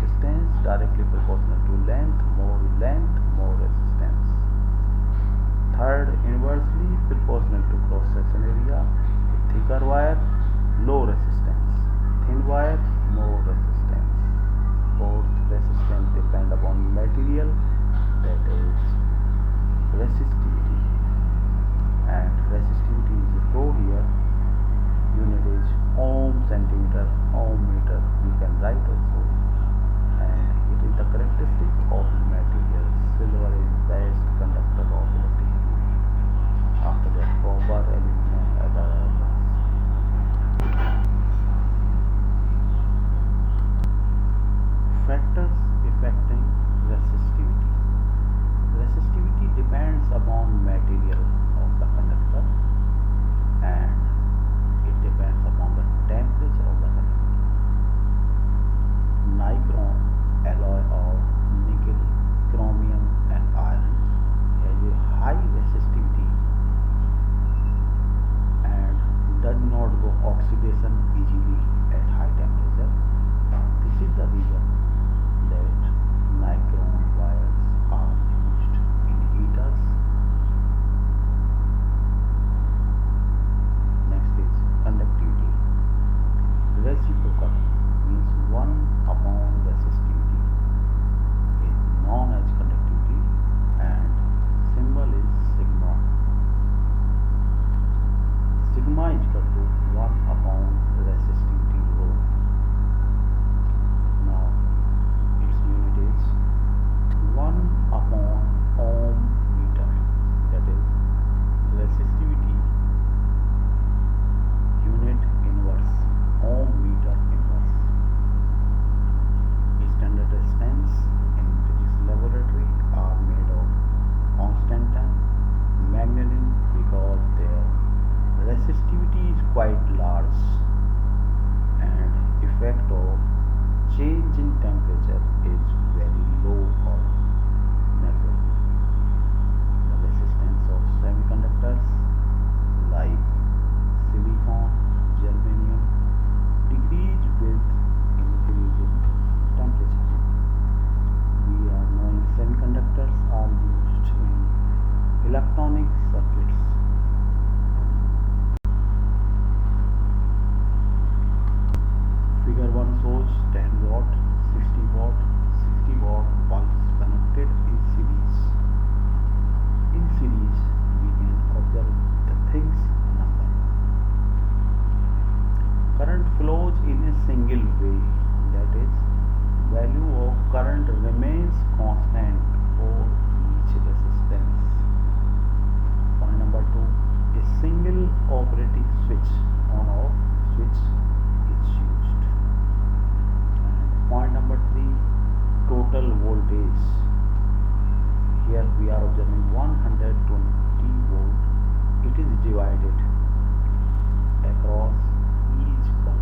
resistance directly proportional to length, more resistance. Third, inversely proportional to cross section area. Thicker wire, low resistance. Thin wire, more resistance. Fourth, resistance depend upon material, that is resistivity. And resistivity is rho here. Unit is ohm, centimeter, ohm, meter. We can write also. And it is the characteristic of material. Silver is best conductor of electricity. After that, copper, aluminum, other. Factors affecting resistivity. Resistivity depends upon material of the conductor, and it depends upon the temperature of the conductor. Nichrome, alloy of nickel, chromium and iron, has a high resistivity and does not go oxidation easily at high temperature. This is the reason that nichrome wires are used in heaters. Next is conductivity. Reciprocal means 1 upon resistivity is known as conductivity, and symbol is sigma. Sigma is equal to 1 upon resistivity rho. Now its unit is 1 upon ohm meter, that is resistivity unit inverse, ohm meter inverse. Standard resistance in physics laboratory are made of constant magnesium because their resistivity is quite large and effect of change in temperature is very low or negligible. The resistance of semiconductors like silicon, germanium decrease with increasing temperature. We are knowing semiconductors are used in electronic circuits. Figure 1 shows 10 watt, 60 watt, 60 watt bulbs connected in series. In series, we can observe the things number. Current flows in a single way, that is, value of current remains constant for each resistance. Point number 2, a single operating switch on off switch is used. And point number 3, total voltage. Here we are observing 120 volt. It is divided across each bulb.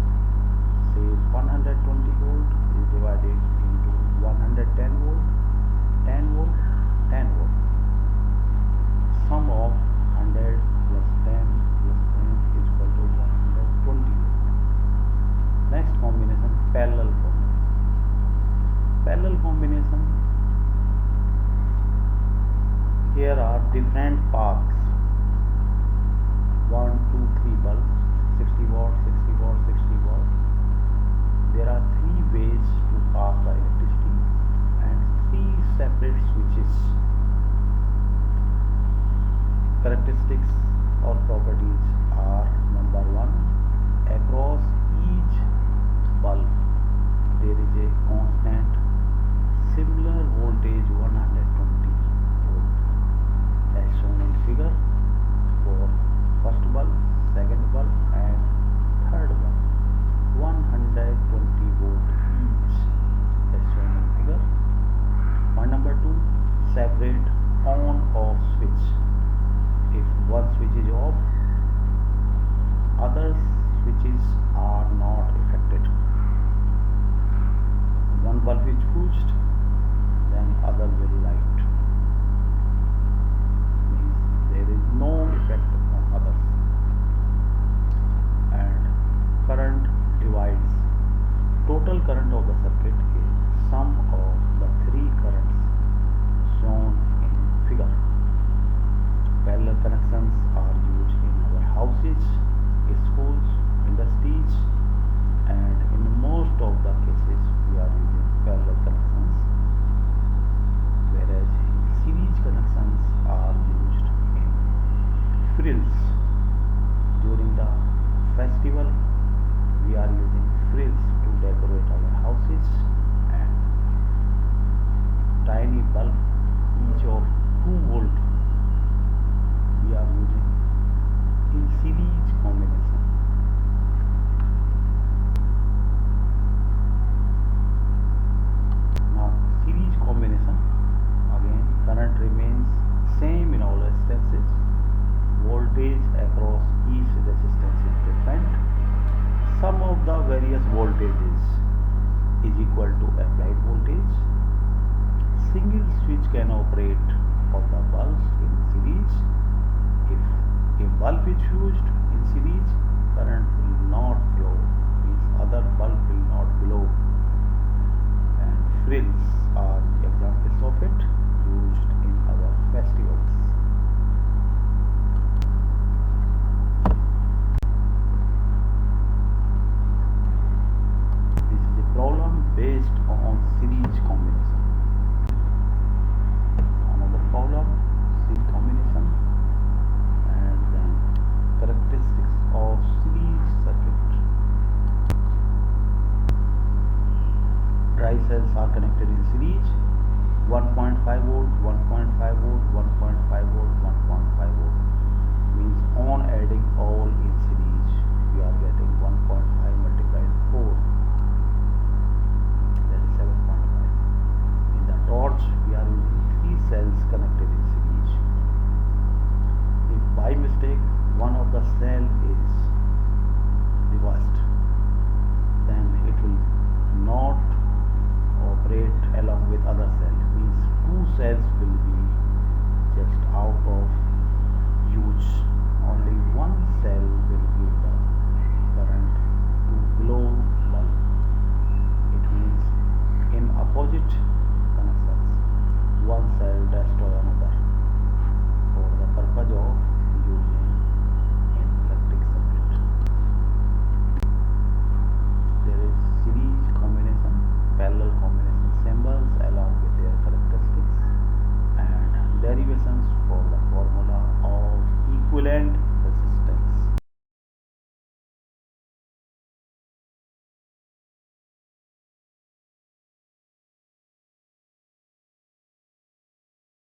Say 120 volt is divided into 110 volt, 10 volt, 10 volt. Sum of 100 plus 10 plus 10 is equal to 120 volt. Next combination, parallel combination. Parallel combination, here are different paths. 1, 2, 3 bulbs, 60 watt, 60 watt, 60 watt. There are 3 ways to pass the electricity and 3 separate switches. Characteristics or properties are: number 1, across each bulb there is a constant similar voltage 120 volt as shown in figure for first bulb, second bulb and third bulb. 120 volt each as shown in figure. Point number 2, separate on off switch. If one switch is off, other switches are not affected. One bulb is fused, then other will light. Means there is no effect on others. And current divides. Total current of the circuit is sum of the three currents shown in figure. Parallel connections are used in our houses, schools, industries, and in most of the cases we are using parallel connections, whereas series connections are used in frills. During the festival we are using frills to decorate our houses, and tiny bulb each of 2 volt we are using in series combination. Now series combination, again current remains same in all instances. Voltage across each resistance is different. Sum of the various voltages is equal to applied voltage. Single switch can operate of the bulbs in series. If a bulb is used in series, current will not flow, means other bulb will not glow. And frills are examples of it, used in our festivals. This is a problem based on series combination. Another problem, series combination, and then characteristics of series circuit. Dry cells are connected in series, 1.5 volt, 1.5 volt, 1.5 volt, 1.5 volt, means on adding all in series we are getting 1.5